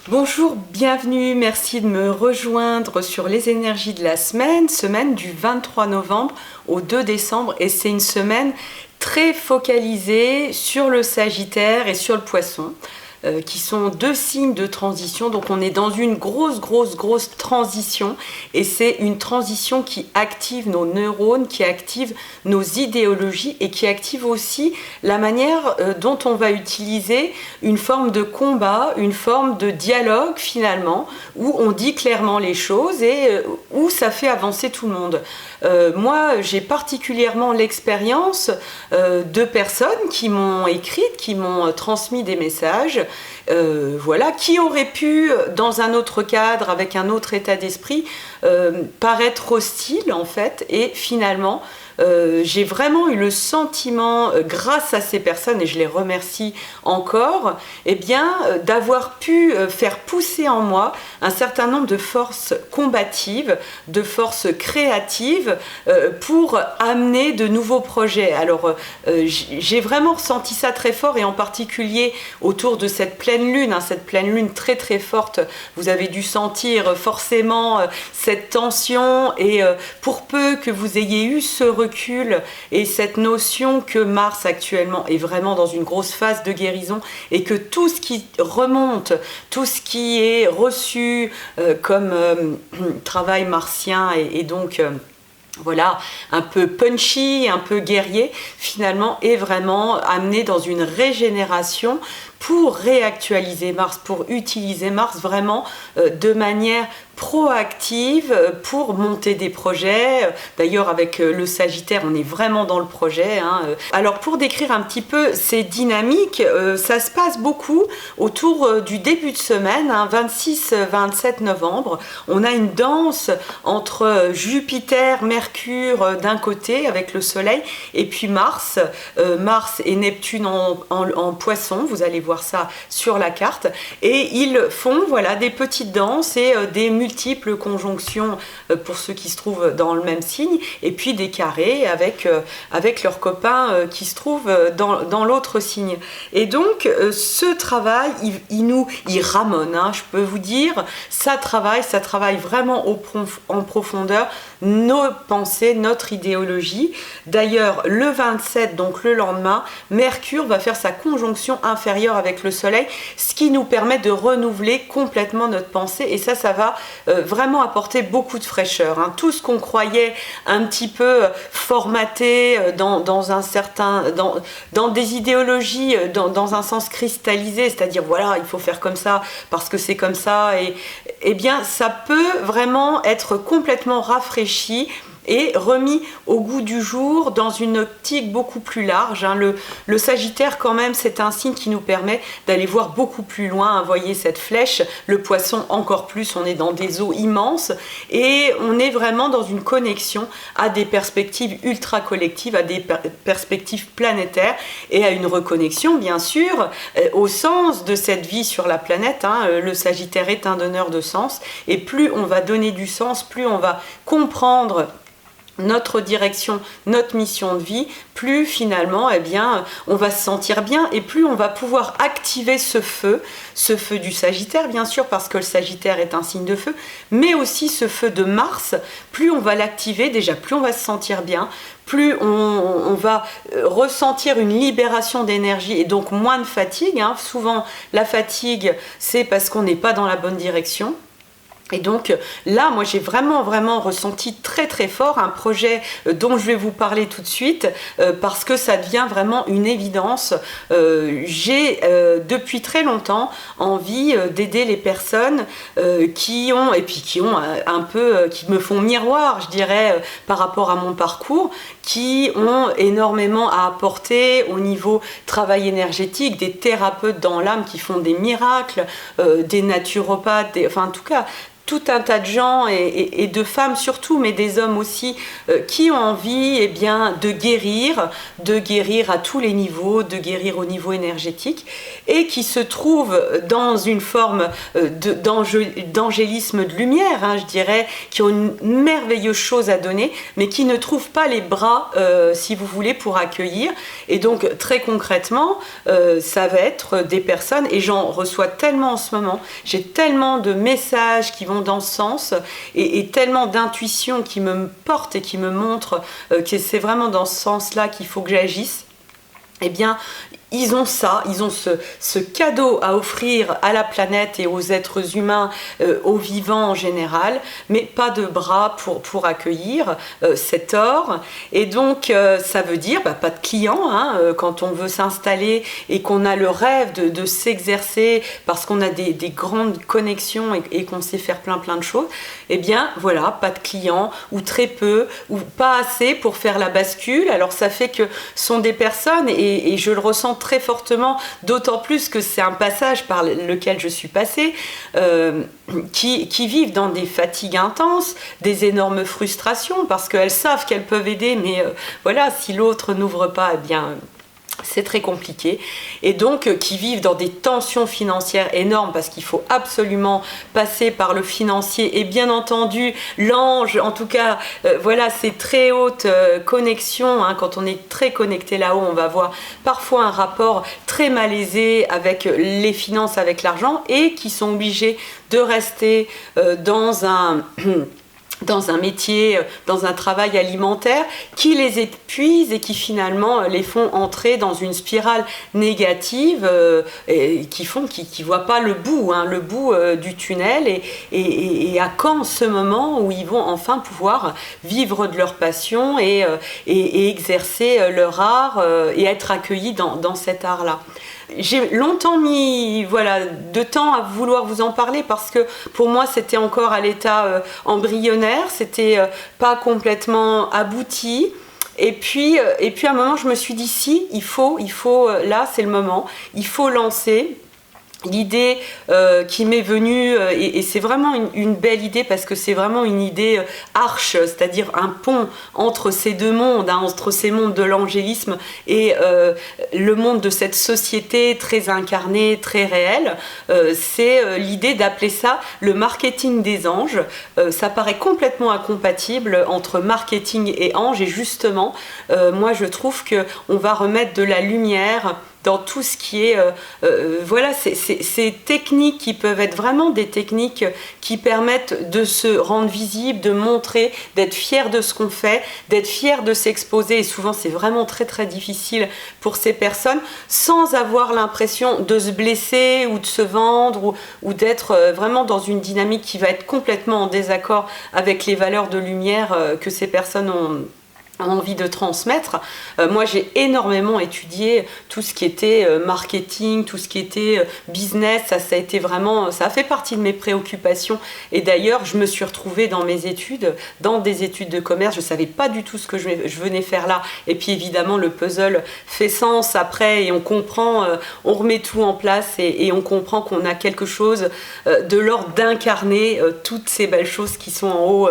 Bonjour, bienvenue, merci de me rejoindre sur les énergies de la semaine du 23 novembre au 2 décembre, et c'est une semaine très focalisée sur le Sagittaire et sur le Poisson, qui sont deux signes de transition. Donc on est dans une grosse transition, et c'est une transition qui active nos neurones, qui active nos idéologies et qui active aussi la manière dont on va utiliser une forme de combat, une forme de dialogue finalement, où on dit clairement les choses et où ça fait avancer tout le monde. Moi, j'ai particulièrement l'expérience de personnes qui m'ont écrit, qui m'ont transmis des messages, qui auraient pu, dans un autre cadre, avec un autre état d'esprit, paraître hostiles en fait, et finalement, j'ai vraiment eu le sentiment, grâce à ces personnes, et je les remercie encore, d'avoir pu faire pousser en moi un certain nombre de forces combatives, de forces créatives, pour amener de nouveaux projets. Alors, j'ai vraiment ressenti ça très fort, et en particulier autour de cette pleine lune, cette pleine lune très très forte. Vous avez dû sentir forcément cette tension, et pour peu que vous ayez eu ce recul et cette notion que Mars actuellement est vraiment dans une grosse phase de guérison, et que tout ce qui remonte, tout ce qui est reçu comme travail martien et donc un peu punchy, un peu guerrier, finalement est vraiment amené dans une régénération pour réactualiser Mars, pour utiliser Mars vraiment de manière proactive pour monter des projets. D'ailleurs, avec le Sagittaire, on est vraiment dans le projet. Alors, pour décrire un petit peu ces dynamiques, ça se passe beaucoup autour du début de semaine, 26-27 novembre. On a une danse entre Jupiter, Mercure d'un côté avec le Soleil, et puis Mars et Neptune en Poisson. Vous allez voir ça sur la carte, et ils font des petites danses et des multiples conjonctions pour ceux qui se trouvent dans le même signe, et puis des carrés avec leurs copains qui se trouvent dans l'autre signe. Et donc ce travail, il ramone, je peux vous dire, ça travaille vraiment en profondeur nos pensées, notre idéologie. D'ailleurs, le 27, donc le lendemain, Mercure va faire sa conjonction inférieure avec le Soleil, ce qui nous permet de renouveler complètement notre pensée, et ça va vraiment apporter beaucoup de fraîcheur. Tout ce qu'on croyait un petit peu formaté dans des idéologies, dans un sens cristallisé, c'est-à-dire il faut faire comme ça parce que c'est comme ça, et bien ça peut vraiment être complètement rafraîchi et remis au goût du jour dans une optique beaucoup plus large. Le Sagittaire, quand même, c'est un signe qui nous permet d'aller voir beaucoup plus loin. Voyez cette flèche, le Poisson encore plus, on est dans des eaux immenses, et on est vraiment dans une connexion à des perspectives ultra collectives, à des perspectives planétaires, et à une reconnexion, bien sûr, au sens de cette vie sur la planète. Le Sagittaire est un donneur de sens, et plus on va donner du sens, plus on va comprendre notre direction, notre mission de vie, plus finalement on va se sentir bien, et plus on va pouvoir activer ce feu du Sagittaire, bien sûr, parce que le Sagittaire est un signe de feu, mais aussi ce feu de Mars. Plus on va l'activer, déjà plus on va se sentir bien, plus on va ressentir une libération d'énergie, et donc moins de fatigue. Souvent la fatigue, c'est parce qu'on n'est pas dans la bonne direction. Et donc là, moi j'ai vraiment ressenti très très fort un projet dont je vais vous parler tout de suite, parce que ça devient vraiment une évidence. J'ai depuis très longtemps envie d'aider les personnes qui me font miroir, je dirais, par rapport à mon parcours, qui ont énormément à apporter au niveau travail énergétique, des thérapeutes dans l'âme qui font des miracles, des naturopathes, en tout cas tout un tas de gens et de femmes surtout, mais des hommes aussi, qui ont envie eh bien, de guérir à tous les niveaux, de guérir au niveau énergétique, et qui se trouvent dans une forme d'angélisme de lumière, hein, je dirais, qui ont une merveilleuse chose à donner, mais qui ne trouvent pas les bras, si vous voulez, pour accueillir. Et donc, très concrètement, ça va être des personnes, et j'en reçois tellement en ce moment, j'ai tellement de messages qui vont dans ce sens, et tellement d'intuitions qui me portent et qui me montrent que c'est vraiment dans ce sens-là qu'il faut que j'agisse. Eh bien, ils ont ça, ils ont ce cadeau à offrir à la planète et aux êtres humains, aux vivants en général, mais pas de bras pour accueillir cet or. Et donc, ça veut dire pas de clients, hein, quand on veut s'installer et qu'on a le rêve de s'exercer parce qu'on a des grandes connexions et qu'on sait faire plein de choses. Eh bien, voilà, pas de clients, ou très peu, ou pas assez pour faire la bascule. Alors, ça fait que ce sont des personnes, et je le ressens très fortement, d'autant plus que c'est un passage par lequel je suis passée, qui vivent dans des fatigues intenses, des énormes frustrations, parce qu'elles savent qu'elles peuvent aider, mais voilà, si l'autre n'ouvre pas, eh bien, c'est très compliqué, et donc qui vivent dans des tensions financières énormes parce qu'il faut absolument passer par le financier, et bien entendu l'ange, en tout cas voilà, ces très hautes connexions, hein, quand on est très connecté là-haut, on va avoir parfois un rapport très malaisé avec les finances, avec l'argent, et qui sont obligés de rester dans un métier, dans un travail alimentaire qui les épuise et qui finalement les font entrer dans une spirale négative, et qui font qu'ils voient pas le bout, hein, le bout du tunnel, et à quand ce moment où ils vont enfin pouvoir vivre de leur passion et exercer leur art et être accueillis dans cet art-là. J'ai longtemps mis de temps à vouloir vous en parler parce que pour moi c'était encore à l'état embryonnaire, c'était pas complètement abouti. Et puis à un moment je me suis dit si, il faut là c'est le moment, il faut lancer. L'idée qui m'est venue, et c'est vraiment une belle idée parce que c'est vraiment une idée arche, c'est-à-dire un pont entre ces deux mondes, hein, entre ces mondes de l'angélisme et le monde de cette société très incarnée, très réelle. C'est l'idée d'appeler ça le marketing des anges. Ça paraît complètement incompatible entre marketing et ange, et justement, moi je trouve qu'on va remettre de la lumière dans tout ce qui est ces techniques qui peuvent être vraiment des techniques qui permettent de se rendre visible, de montrer, d'être fier de ce qu'on fait, d'être fier de s'exposer, et souvent c'est vraiment très très difficile pour ces personnes, sans avoir l'impression de se blesser ou de se vendre ou d'être vraiment dans une dynamique qui va être complètement en désaccord avec les valeurs de lumière que ces personnes ont envie de transmettre. Moi j'ai énormément étudié tout ce qui était marketing, tout ce qui était business, ça a été vraiment, ça a fait partie de mes préoccupations, et d'ailleurs je me suis retrouvée dans mes études, dans des études de commerce, je savais pas du tout ce que je venais faire là, et puis évidemment le puzzle fait sens après, et on comprend, on remet tout en place, et on comprend qu'on a quelque chose de l'ordre d'incarner toutes ces belles choses qui sont en haut,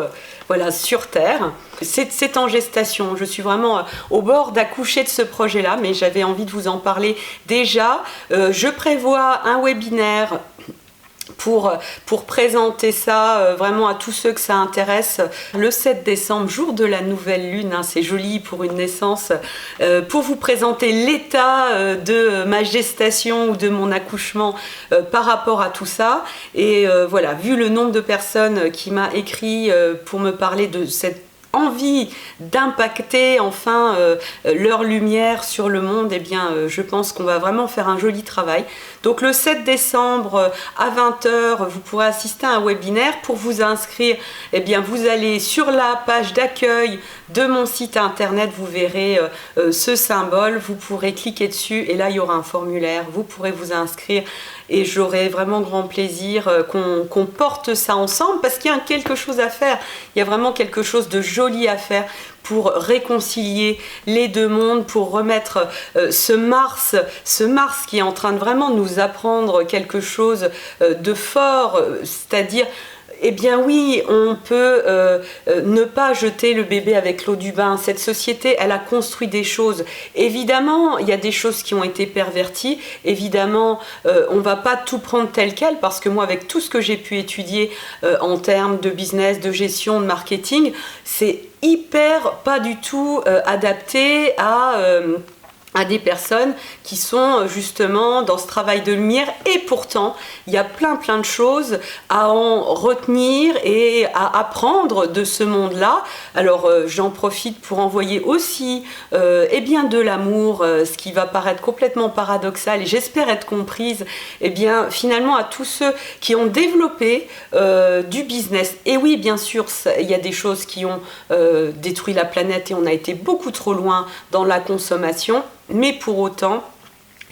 sur Terre. C'est en gestation, je suis vraiment au bord d'accoucher de ce projet-là, mais j'avais envie de vous en parler déjà. Je prévois un webinaire pour présenter ça vraiment à tous ceux que ça intéresse, le 7 décembre, jour de la nouvelle lune, hein, c'est joli pour une naissance, pour vous présenter l'état de ma gestation ou de mon accouchement par rapport à tout ça. Et voilà, vu le nombre de personnes qui m'a écrit pour me parler de cette envie d'impacter enfin leur lumière sur le monde, eh bien je pense qu'on va vraiment faire un joli travail. Donc le 7 décembre à 20h, vous pourrez assister à un webinaire. Pour vous inscrire, eh bien vous allez sur la page d'accueil de mon site internet, vous verrez ce symbole, vous pourrez cliquer dessus et là il y aura un formulaire, vous pourrez vous inscrire, et j'aurai vraiment grand plaisir qu'on porte ça ensemble, parce qu'il y a quelque chose à faire, il y a vraiment quelque chose de joli à faire pour réconcilier les deux mondes, pour remettre ce Mars qui est en train de vraiment nous apprendre quelque chose de fort, c'est-à-dire Eh bien oui, on peut ne pas jeter le bébé avec l'eau du bain. Cette société, elle a construit des choses. Évidemment, il y a des choses qui ont été perverties. Évidemment, on ne va pas tout prendre tel quel, parce que moi, avec tout ce que j'ai pu étudier en termes de business, de gestion, de marketing, c'est hyper pas du tout adapté à des personnes qui sont justement dans ce travail de lumière, et pourtant il y a plein de choses à en retenir et à apprendre de ce monde-là. Alors j'en profite pour envoyer aussi eh bien de l'amour, ce qui va paraître complètement paradoxal et j'espère être comprise, eh bien finalement à tous ceux qui ont développé du business. Et oui, bien sûr, il y a des choses qui ont détruit la planète et on a été beaucoup trop loin dans la consommation. Mais pour autant,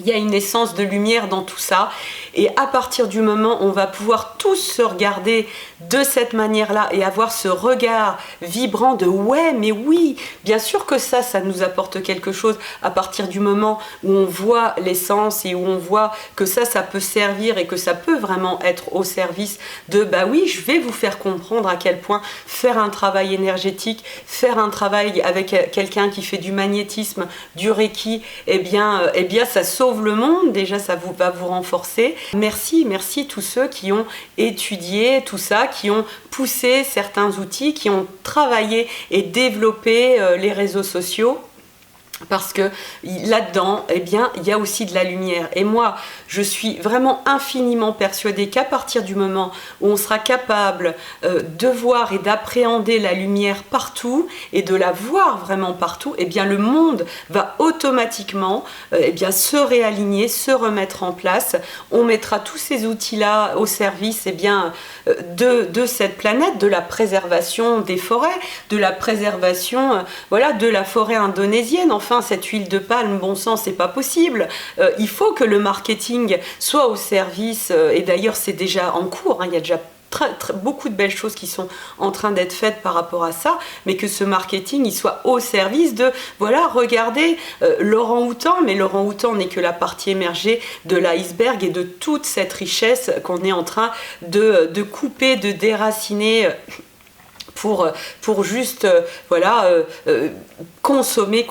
il y a une essence de lumière dans tout ça. Et à partir du moment où on va pouvoir tous se regarder de cette manière-là et avoir ce regard vibrant de ouais, mais oui, bien sûr que ça nous apporte quelque chose. À partir du moment où on voit l'essence et où on voit que ça peut servir et que ça peut vraiment être au service de bah oui, je vais vous faire comprendre à quel point faire un travail énergétique, faire un travail avec quelqu'un qui fait du magnétisme, du Reiki, eh bien ça sauve le monde. Déjà, ça va vous renforcer. Merci tous ceux qui ont étudié tout ça, qui ont poussé certains outils, qui ont travaillé et développé les réseaux sociaux. Parce que là-dedans, eh bien, il y a aussi de la lumière. Et moi, je suis vraiment infiniment persuadée qu'à partir du moment où on sera capable de voir et d'appréhender la lumière partout et de la voir vraiment partout, eh bien, le monde va automatiquement eh bien, se réaligner, se remettre en place. On mettra tous ces outils-là au service eh bien, de cette planète, de la préservation des forêts, de la préservation voilà, de la forêt indonésienne. Enfin, cette huile de palme, bon sang, c'est pas possible. Il faut que le marketing soit au service, et d'ailleurs c'est déjà en cours, hein, il y a déjà beaucoup de belles choses qui sont en train d'être faites par rapport à ça, mais que ce marketing il soit au service de, voilà, regardez l'orang-outan, mais l'orang-outan n'est que la partie émergée de l'iceberg et de toute cette richesse qu'on est en train de couper, de déraciner pour juste voilà consommer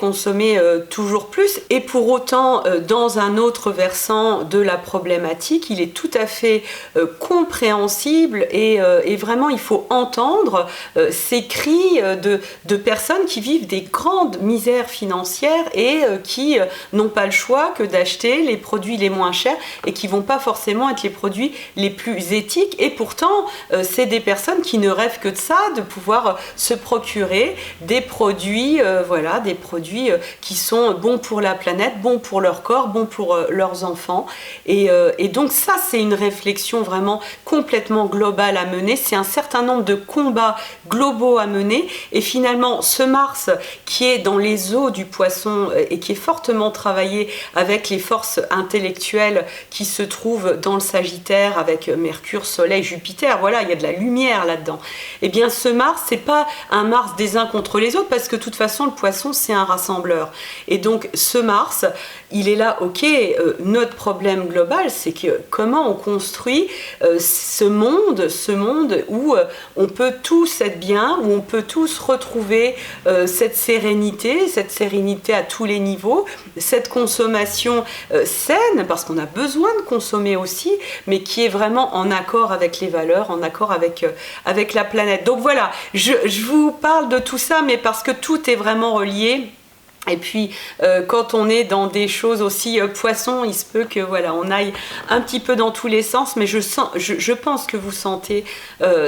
toujours plus. Et pour autant, dans un autre versant de la problématique, il est tout à fait compréhensible et vraiment il faut entendre ces cris de personnes qui vivent des grandes misères financières et qui n'ont pas le choix que d'acheter les produits les moins chers et qui vont pas forcément être les produits les plus éthiques. Et pourtant, c'est des personnes qui ne rêvent que de ça, de pouvoir se procurer des produits voilà, des produits qui sont bons pour la planète, bons pour leur corps, bons pour leurs enfants. Et donc ça, c'est une réflexion vraiment complètement globale à mener. C'est un certain nombre de combats globaux à mener. Et finalement, ce Mars qui est dans les eaux du poisson et qui est fortement travaillé avec les forces intellectuelles qui se trouvent dans le Sagittaire avec Mercure, Soleil, Jupiter, voilà, il y a de la lumière là-dedans. Et bien ce Mars, c'est pas un Mars des uns contre les autres parce que de toute façon le poisson c'est un rassembleur. Et donc ce Mars, il est là, ok, notre problème global c'est que comment on construit ce monde où on peut tous être bien, où on peut tous retrouver cette sérénité à tous les niveaux, cette consommation saine, parce qu'on a besoin de consommer aussi, mais qui est vraiment en accord avec les valeurs, en accord avec la planète. Donc voilà, je vous parle de tout ça, mais parce que tout est vraiment relié. Et puis quand on est dans des choses aussi poissons, il se peut que voilà, on aille un petit peu dans tous les sens, mais je pense que vous sentez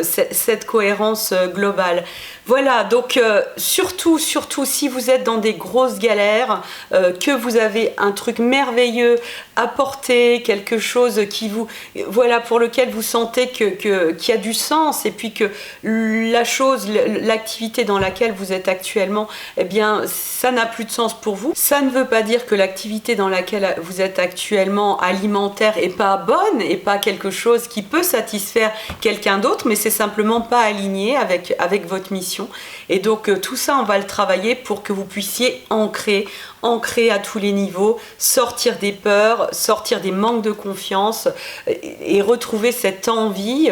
cette cohérence globale. Voilà, donc surtout si vous êtes dans des grosses galères, que vous avez un truc merveilleux à porter, quelque chose qui vous, voilà, pour lequel vous sentez qu'il y a du sens, et puis que la chose, l'activité dans laquelle vous êtes actuellement, eh bien, ça n'a plus de sens pour vous. Ça ne veut pas dire que l'activité dans laquelle vous êtes actuellement alimentaire est pas bonne et pas quelque chose qui peut satisfaire quelqu'un d'autre, mais c'est simplement pas aligné avec votre mission. Et donc tout ça, on va le travailler pour que vous puissiez ancrer ancrer à tous les niveaux, sortir des peurs, sortir des manques de confiance et retrouver cette envie,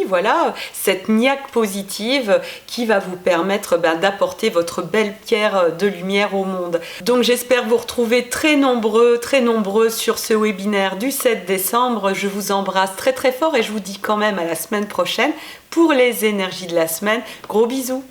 voilà, cette niaque positive qui va vous permettre d'apporter votre belle pierre de lumière au monde. Donc j'espère vous retrouver très nombreux sur ce webinaire du 7 décembre. Je vous embrasse très très fort et je vous dis quand même à la semaine prochaine pour les énergies de la semaine. Gros bisous!